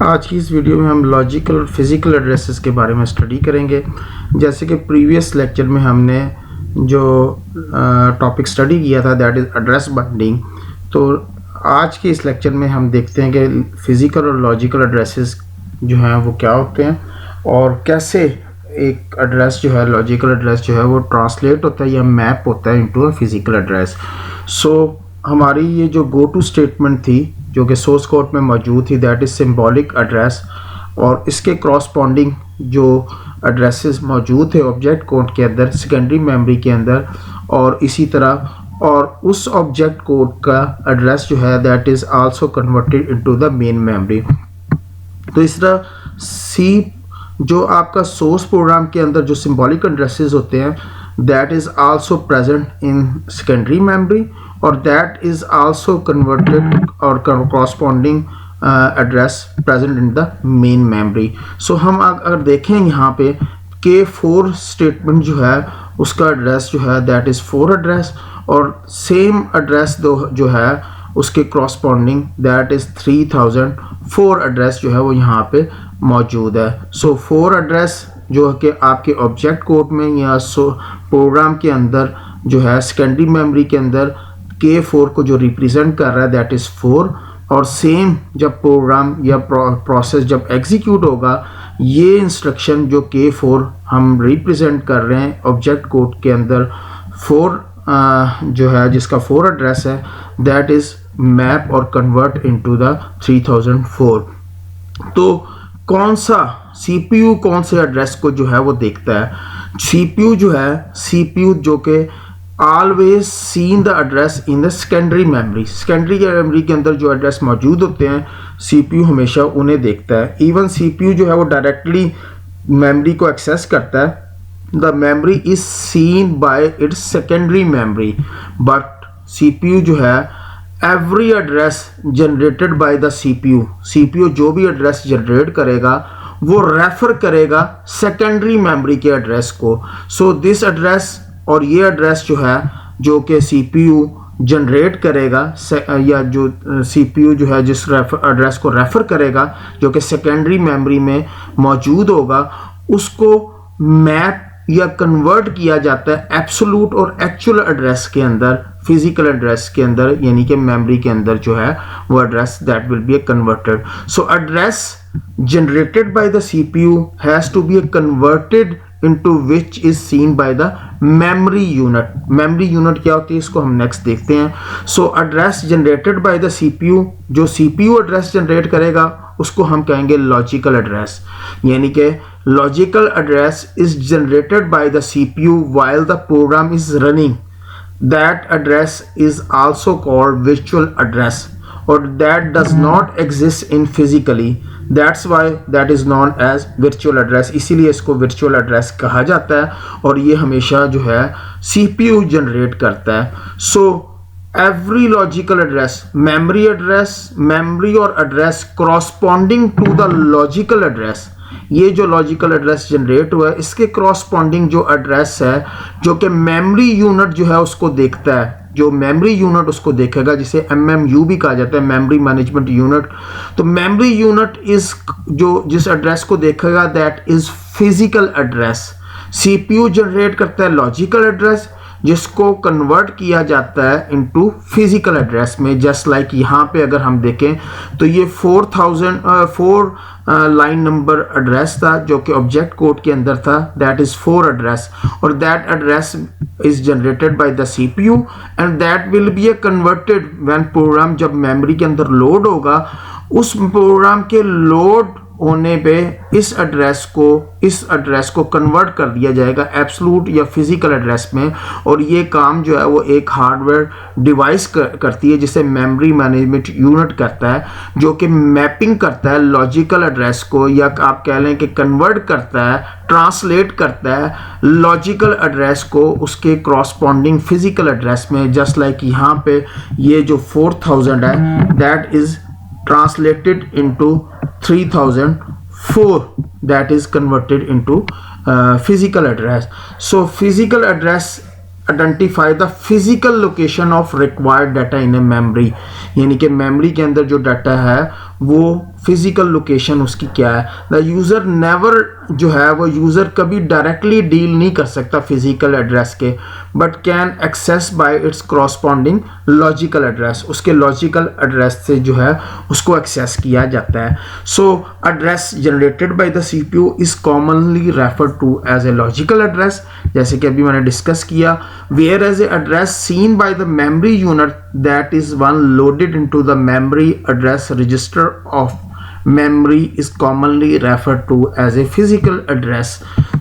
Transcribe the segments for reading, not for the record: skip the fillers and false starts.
आज की इस वीडियो में हम लॉजिकल और फिज़िकल एड्रेसेस के बारे में स्टडी करेंगे। जैसे कि प्रीवियस लेक्चर में हमने जो टॉपिक स्टडी किया था दैट इज़ एड्रेस बाइंडिंग, तो आज के इस लेक्चर में हम देखते हैं कि फ़िज़िकल और लॉजिकल एड्रेसेस जो हैं वो क्या होते हैं और कैसे एक एड्रेस जो है लॉजिकल एड्रेस जो है वो ट्रांसलेट होता है या मैप होता है इनटू अ फिज़िकल एड्रेस। हमारी ये जो गो टू स्टेटमेंट थी जो कि सोर्स कोड में मौजूद थी दैट इज़ सिंबॉलिक एड्रेस, और इसके क्रॉसपॉन्डिंग जो एड्रेसेस मौजूद थे ऑब्जेक्ट कोड के अंदर, सेकेंडरी मेमोरी के अंदर, और इसी तरह और उस ऑब्जेक्ट कोड का एड्रेस जो है that is also converted into the main memory. तो इस तरह सी जो आपका सोर्स प्रोग्राम के अंदर जो सिंबॉलिक एड्रेसेस होते हैं that is also present in secondary memory, और दैट इज़ आल्सो कन्वर्टेड और corresponding address present in the main memory. So हम अगर देखें यहाँ पे K4 स्टेटमेंट जो है उसका एड्रेस जो है दैट इज़ 4 एड्रेस, और सेम एड्रेस जो है उसके क्रॉसपॉन्डिंग दैट इज़ 3004 एड्रेस जो है वो यहाँ पे मौजूद है। सो 4 एड्रेस जो कि आपके ऑब्जेक्ट कोड में या प्रोग्राम के अंदर जो है सेकेंडरी मेमोरी के अंदर K4 को जो रिप्रेजेंट कर रहा है दैट इज़ 4, और सेम जब प्रोग्राम या प्रोसेस जब एग्जीक्यूट होगा ये इंस्ट्रक्शन जो K4 हम रिप्रेजेंट कर रहे हैं ऑब्जेक्ट कोड के अंदर 4 जो है जिसका 4 एड्रेस है दैट इज़ मैप और कन्वर्ट इनटू द 3004। तो कौन सा CPU कौन से एड्रेस को जो है वो देखता है? CPU जो है CPU जो कि always seen the address in the secondary memory, secondary memory के अंदर जो एड्रेस मौजूद होते हैं CPU हमेशा उन्हें देखता है। इवन CPU जो है वो डायरेक्टली मेमोरी को एक्सेस करता है। The memory is seen bye it's secondary memory, but CPU जो है every address generated by the CPU जो भी एड्रेस जनरेट करेगा वो रेफर करेगा सेकेंडरी मेमोरी के एड्रेस को। सो दिस एड्रेस और ये एड्रेस जो है जो कि CPU जनरेट करेगा या जो CPU जो है जिस एड्रेस को रेफर करेगा जो कि सेकेंडरी मेमोरी में मौजूद होगा उसको मैप या कन्वर्ट किया जाता है एब्सोल्यूट और एक्चुअल एड्रेस के अंदर, फिजिकल एड्रेस के अंदर, यानी कि मेमोरी के अंदर जो है वो address that will be converted. So address generated by the CPU has to be converted into which is seen by the memory unit। memory unit क्या होती है इसको हम नेक्स्ट देखते हैं। so address generated by the CPU, जो CPU address generate करेगा उसको हम कहेंगे लॉजिकल एड्रेस, यानी कि logical address is generated by the CPU while the program is running, that address is also called virtual address or that does not exist in physically, that's why that is known as virtual address। इसीलिए इसको virtual address कहा जाता है और ये हमेशा जो है CPU जनरेट करता है। so every logical address, memory और address corresponding to the logical address, ये जो लॉजिकल एड्रेस जनरेट हुआ है इसके क्रॉसपॉन्डिंग जो एड्रेस है जो कि मेमोरी यूनिट जो है उसको देखता है, जो मेमोरी यूनिट उसको देखेगा जिसे MMU भी कहा जाता है, मेमोरी मैनेजमेंट यूनिट। तो मेमोरी यूनिट इज जो जिस एड्रेस को देखेगा that is physical address. CPU generate करता है लॉजिकल एड्रेस जिसको कन्वर्ट किया जाता है इनटू फिजिकल एड्रेस में। जस्ट लाइक यहाँ पे अगर हम देखें तो ये 4004 लाइन नंबर एड्रेस था जो कि ऑब्जेक्ट कोड के अंदर था दैट इज 4 एड्रेस, और that address is generated by the CPU and that will be converted when program जब मेमोरी के अंदर लोड होगा उस प्रोग्राम के लोड होने पे इस एड्रेस को कन्वर्ट कर दिया जाएगा एब्सोल्यूट या फिजिकल एड्रेस में, और ये काम जो है वो एक हार्डवेयर डिवाइस करती है जिसे मेमोरी मैनेजमेंट यूनिट करता है जो कि मैपिंग करता है लॉजिकल एड्रेस को, या आप कह लें कि कन्वर्ट करता है, ट्रांसलेट करता है लॉजिकल एड्रेस को उसके क्रॉसपॉन्डिंग फिजिकल एड्रेस में। जस्ट लाइक यहाँ पे ये जो 4000 है that is translated into 3004 that is converted into physical address। so physical address identify the physical location of required data in a memory, यानी कि मेमोरी के अंदर जो डाटा है वो फिजिकल लोकेशन उसकी क्या है। द यूज़र नेवर जो है वो यूज़र कभी डायरेक्टली डील नहीं कर सकता फिजिकल एड्रेस के, but can access by its corresponding logical address, उसके लॉजिकल एड्रेस से जो है उसको एक्सेस किया जाता है। So address generated by the CPU is commonly referred to as a logical address, जैसे कि अभी मैंने डिस्कस किया, whereas a address seen by the memory unit that is one loaded into the memory address register of memory is commonly refer to as a physical address.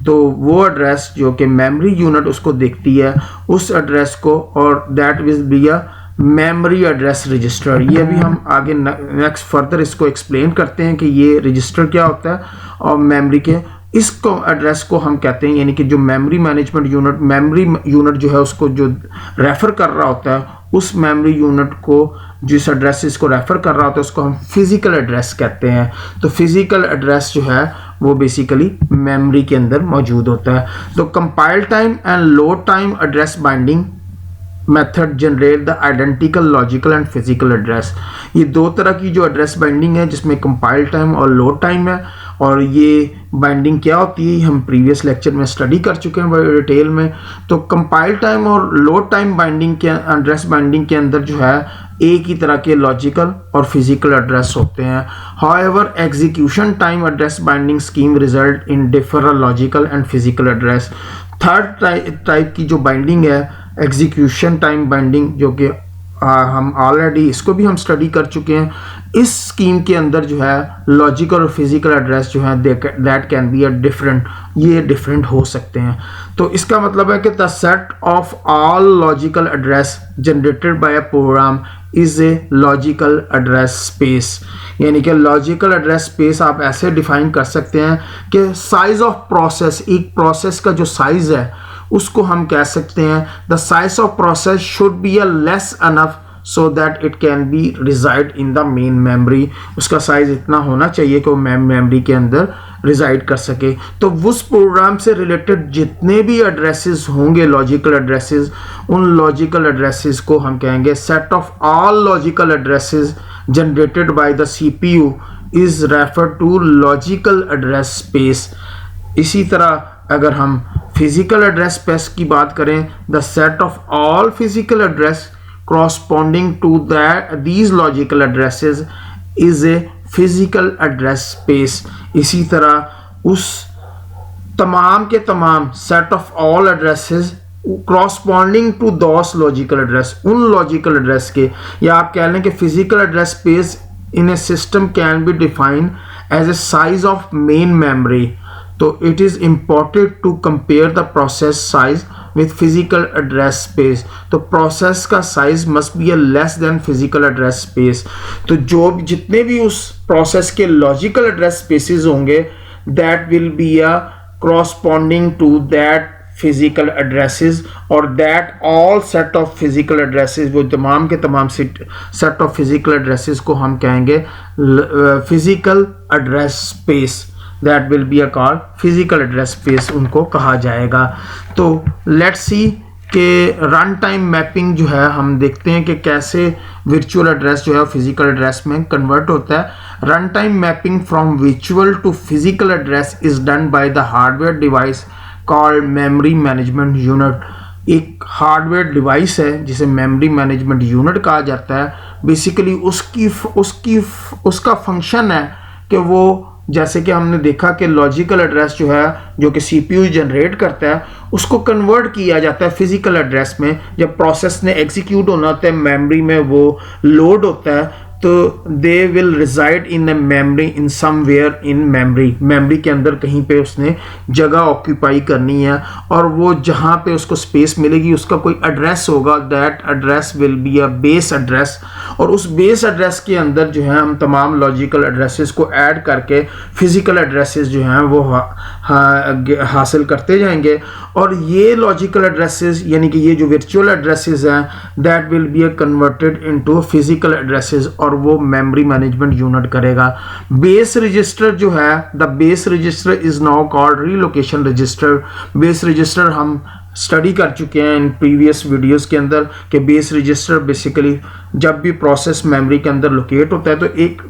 तो वो address जो कि memory unit उसको देखती है उस address को, और that will be a memory address register. ये भी हम आगे नेक्स्ट फर्दर इसको एक्सप्लेन करते हैं कि ये रजिस्टर क्या होता है, और मेमोरी के इसको एड्रेस को हम कहते हैं, यानी कि जो memory management unit, memory unit जो है उसको जो रेफर कर रहा होता है, उस मेमोरी यूनिट को जिस एड्रेस इसको रेफर कर रहा होता है उसको हम फिजिकल एड्रेस कहते हैं। तो फिजिकल एड्रेस जो है वो बेसिकली मेमोरी के अंदर मौजूद होता है। तो compile time and load time address binding method generate the identical logical and physical address. ये दो तरह की जो एड्रेस बाइंडिंग है जिसमें कंपाइल टाइम और लोड टाइम है, और ये बाइंडिंग क्या होती है हम प्रीवियस लेक्चर में स्टडी कर चुके हैं बड़े डिटेल में। तो कंपाइल टाइम और लोड टाइम बाइंडिंग के एड्रेस बाइंडिंग के अंदर जो है एक ही तरह के लॉजिकल और फिजिकल एड्रेस होते हैं। However execution time address binding scheme result in different logical and physical address. Third type की जो बाइंडिंग है एग्जीक्यूशन टाइम बाइंडिंग, जो कि हम ऑलरेडी इसको भी हम स्टडी कर चुके हैं। इस स्कीम के अंदर जो है लॉजिकल और फिजिकल एड्रेस जो है that can be a different, ये डिफरेंट हो सकते हैं। तो इसका मतलब है कि the set of all logical address generated by a program is a logical address space. यानी कि लॉजिकल एड्रेस स्पेस आप ऐसे डिफाइन कर सकते हैं कि साइज ऑफ प्रोसेस, एक प्रोसेस का जो साइज है उसको हम कह सकते हैं the size of process should be a less enough so that it can be reside in the main memory. उसका साइज इतना होना चाहिए कि वो मेमोरी के अंदर रिजाइड कर सके। तो उस प्रोग्राम से रिलेटेड जितने भी एड्रेसेस होंगे लॉजिकल एड्रेसेस, उन लॉजिकल एड्रेसेस को हम कहेंगे set of all logical addresses generated by the CPU is referred to logical address space. इसी तरह अगर हम फिजिकल एड्रेस स्पेस की बात करें, the set of all physical address corresponding to these logical addresses is a physical address space। इसी तरह उस तमाम के तमाम set of all addresses corresponding to those logical address, उन logical address के, या आप कह लें कि physical address space in a system can be defined as a size of main memory। तो it is important to compare the process size with physical address space। तो process का size must be less than physical address space. तो जो जितने भी उस process के logical address spaces होंगे that will be a corresponding to that physical addresses, और that all set of physical addresses, वो तमाम के तमाम सेट ऑफ फिजिकल एड्रेसेस को हम कहेंगे physical address space. That will be a called physical address space उनको कहा जाएगा। तो लेट्स सी कि रन टाइम मैपिंग जो है हम देखते हैं कि कैसे वर्चुअल एड्रेस जो है फिजिकल एड्रेस में कन्वर्ट होता है। Run time mapping from virtual to physical address is done by the hardware device called memory management unit. एक हार्डवेयर डिवाइस है जिसे मेमोरी मैनेजमेंट यूनिट कहा जाता है। बेसिकली उसका फंक्शन है कि वो, जैसे कि हमने देखा कि लॉजिकल एड्रेस जो है जो कि सीपीयू जनरेट करता है उसको कन्वर्ट किया जाता है फिजिकल एड्रेस में। जब प्रोसेस ने एग्जीक्यूट होना होता है मेमोरी में, वो लोड होता है, तो they will reside in the memory in somewhere in memory के अंदर कहीं पे उसने जगह ऑक्यूपाई करनी है, और वो जहाँ पे उसको स्पेस मिलेगी उसका कोई एड्रेस होगा। That address will be a base address, और उस बेस एड्रेस के अंदर जो है हम तमाम लॉजिकल एड्रेसेस को ऐड करके फिजिकल एड्रेसेस जो हैं वो हासिल करते जाएंगे। और ये लॉजिकल एड्रेसेस यानी कि ये जो वर्चुअल एड्रेसेस हैं that will be converted into physical addresses, और वो मेमोरी मैनेजमेंट यूनिट करेगा। बेस रजिस्टर जो है, the base register is now called relocation register. Base register हम स्टडी कर चुके हैं इन प्रीवियस वीडियोस के अंदर कि बेस रजिस्टर बेसिकली जब भी प्रोसेस मेमोरी के अंदर लोकेट होता है तो एक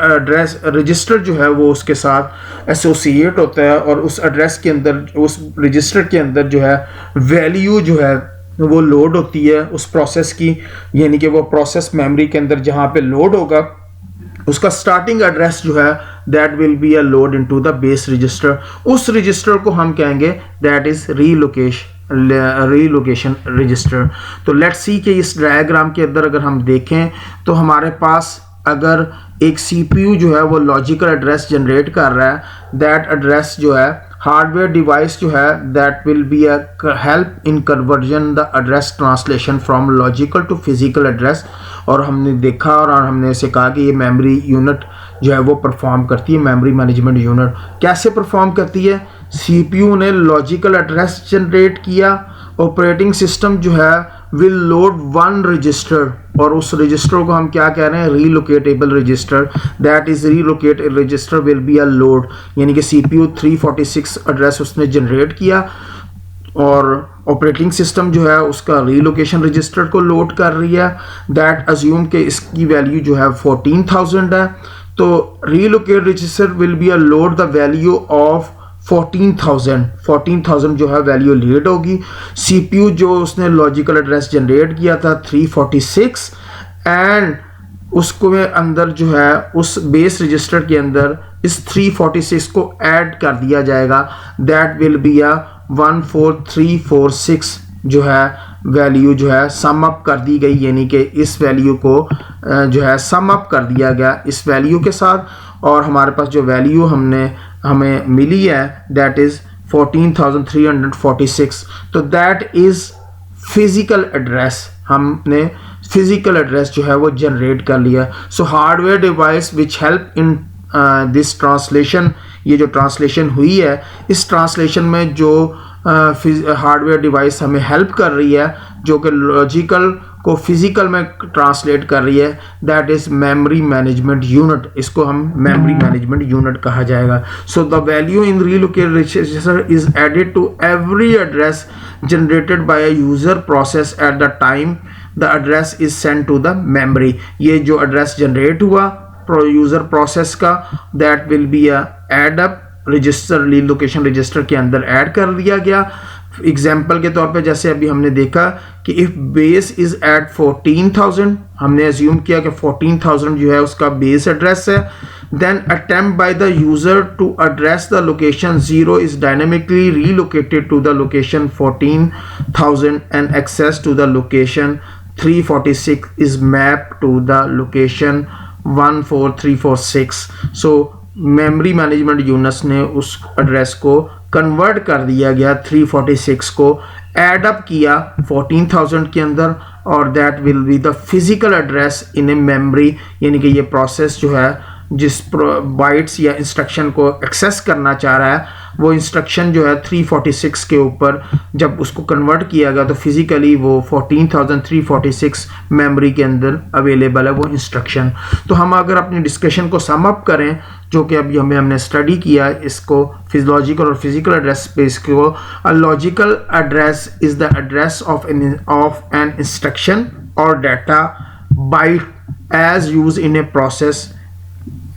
एड्रेस रजिस्टर जो है वो उसके साथ एसोसिएट होता है और उस एड्रेस के अंदर उस रजिस्टर के अंदर जो है वैल्यू जो है वो लोड होती है उस प्रोसेस की, यानी कि वो प्रोसेस मेमोरी के अंदर जहाँ पे लोड होगा उसका स्टार्टिंग एड्रेस जो है that will be a load into the base register. उस रजिस्टर को हम कहेंगे दैट इज रीलोकेशन रजिस्टर। तो लेट्स सी कि इस डायग्राम के अंदर अगर हम देखें तो हमारे पास अगर एक सीपीयू जो है वो लॉजिकल एड्रेस जनरेट कर रहा है, दैट एड्रेस जो है हार्डवेयर डिवाइस जो है that will be a help in conversion the address translation from logical to physical address. और हमने देखा और हमने इसे कहा कि ये मेमोरी यूनिट जो है वो परफॉर्म करती है। मेमोरी मैनेजमेंट यूनिट कैसे परफॉर्म करती है? सीपीयू ने लॉजिकल एड्रेस जनरेट किया, ऑपरेटिंग सिस्टम जो है विल लोड वन रजिस्टर और उस रजिस्टर को हम क्या कह रहे हैं? Relocatable register. That is relocate register will be a load, यानी कि सीपीयू 346 एड्रेस उसने जनरेट किया और ऑपरेटिंग सिस्टम जो है उसका रीलोकेशन रजिस्टर को लोड कर रही है। दैट अज्यूम के इसकी वैल्यू जो है 14,000 है, तो relocate register will be a load the value of 14,000 जो है वैल्यू लीड होगी। सीपीयू जो उसने लॉजिकल एड्रेस जनरेट किया था 346 एंड उसको में अंदर जो है उस बेस रजिस्टर के अंदर इस 346 को ऐड कर दिया जाएगा। दैट विल बी अ 14346 जो है वैल्यू जो है सम अप कर दी गई, यानी कि इस वैल्यू को जो है सम अप कर दिया गया इस वैल्यू के साथ और हमारे पास जो वैल्यू हमें मिली है दैट इज 14,346। तो दैट इज फिजिकल एड्रेस, हमने फिजिकल एड्रेस जो है वो जनरेट कर लिया। So hardware device which help in this translation, ये जो ट्रांसलेशन हुई है इस ट्रांसलेशन में जो हार्डवेयर डिवाइस हमें हेल्प कर रही है जो कि लॉजिकल को फिजिकल में ट्रांसलेट कर रही है, that is memory management unit. इसको हम मेमोरी मैनेजमेंट यूनिट कहा जाएगा। So the value in relocated register is added to every address generated by a user process at the time the address is send to the memory. ये जो address generate हुआ user process का that will be a add up register relocation register के अंदर add कर दिया गया। Example के तौर पे जैसे अभी हमने देखा कि इफ बेस इज एट 14,000, हमने अज्यूम किया कि 14,000 जो है उसका बेस एड्रेस है, then attempt by the user to address the location 0 is dynamically relocated to the location 14,000 and access to the location 346 is mapped to the location 14346। so memory management units ने उस address को convert कर दिया गया 346 को add up किया 14,000 के अंदर और that will be the physical address in a memory, यानी कि ये प्रोसेस जो है जिस बाइट्स या इंस्ट्रक्शन को एक्सेस करना चाह रहा है वो इंस्ट्रक्शन जो है 346 के ऊपर जब उसको कन्वर्ट किया गया तो फिजिकली वो 14,346 मेमोरी के अंदर अवेलेबल है वो इंस्ट्रक्शन। तो हम अगर अपनी डिस्कशन को सम अप करें जो कि अभी हमने स्टडी किया इसको फिजियोलॉजिकल और फिजिकल एड्रेस स्पेस को, a logical address is the address of an instruction और data byte as use in a process.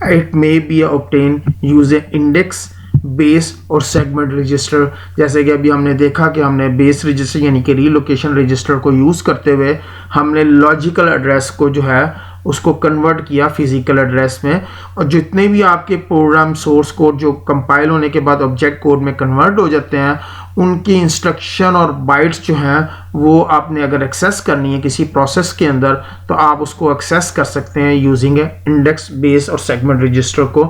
It may be obtained using index base और सेगमेंट रजिस्टर। जैसे कि अभी हमने देखा कि हमने बेस रजिस्टर यानी कि रीलोकेशन रजिस्टर को यूज़ करते हुए हमने लॉजिकल एड्रेस को जो है उसको कन्वर्ट किया फिजिकल एड्रेस में, और जितने भी आपके प्रोग्राम सोर्स कोड जो कंपाइल होने के बाद ऑब्जेक्ट कोड में कन्वर्ट हो जाते हैं उनकी इंस्ट्रक्शन और बाइट्स जो हैं वो आपने अगर एक्सेस करनी है किसी प्रोसेस के अंदर तो आप उसको एक्सेस कर सकते हैं यूजिंग ए इंडेक्स बेस और सेगमेंट रजिस्टर को।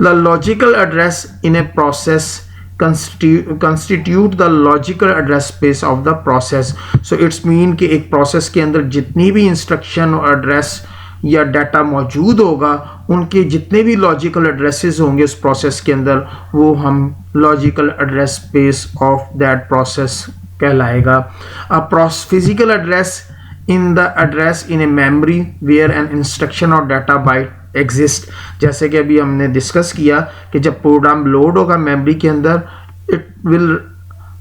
The logical address in a process constitute the logical address space of the process। so it's mean कि एक प्रोसेस के अंदर जितनी भी इंस्ट्रक्शन और एड्रेस या डाटा मौजूद होगा उनके जितने भी लॉजिकल एड्रेसेस होंगे उस प्रोसेस के अंदर वो हम logical address space of that process कहलाएगा। A physical address in the address in a memory where an instruction और डाटा बाइट एग्जिस्ट। जैसे कि अभी हमने डिस्कस किया कि जब प्रोग्राम लोड होगा मेमोरी के अंदर it will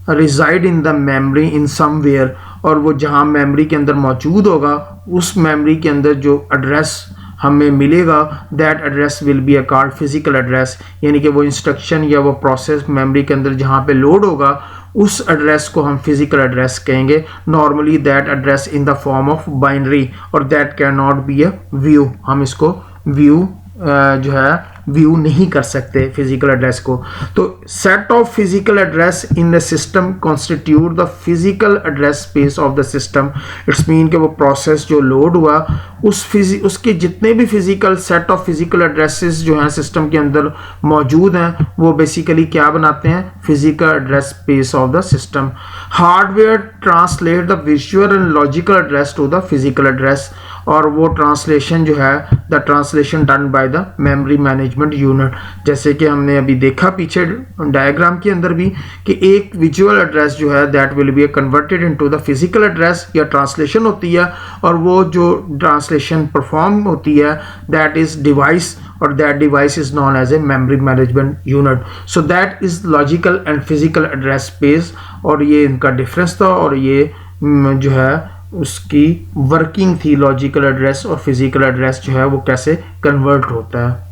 reside in the memory in somewhere, और वो जहाँ मेमोरी के अंदर मौजूद होगा उस मेमोरी के अंदर जो एड्रेस हमें मिलेगा that address will be a called physical address, यानी कि वो इंस्ट्रक्शन या वो प्रोसेस मेमोरी के अंदर जहाँ पे लोड होगा उस एड्रेस को हम फिजिकल एड्रेस कहेंगे। Normally that address in the form of binary और that can not be a view, हम इसको व्यू जो है व्यू नहीं कर सकते फिजिकल एड्रेस को। तो set of physical address in the system constitute the physical address space of the system. It's mean कि वो प्रोसेस जो लोड हुआ उसके जितने भी physical set of physical addresses जो हैं सिस्टम के अंदर मौजूद हैं वो बेसिकली क्या बनाते हैं, physical address space of the system. Hardware translate the visual and logical address to the physical address, और वो ट्रांसलेशन जो है the translation done by the memory management unit. जैसे कि हमने अभी देखा पीछे डायग्राम के अंदर भी कि एक विजुअल एड्रेस जो है that will be converted into the physical address, या ट्रांसलेशन होती है, और वो जो ट्रांसलेशन परफॉर्म होती है दैट इज डिवाइस, और that device is known as a memory management unit. So that is logical and physical address space, और ये इनका डिफरेंस था, और ये जो है उसकी वर्किंग थी लॉजिकल एड्रेस और फिजिकल एड्रेस जो है वो कैसे कन्वर्ट होता है।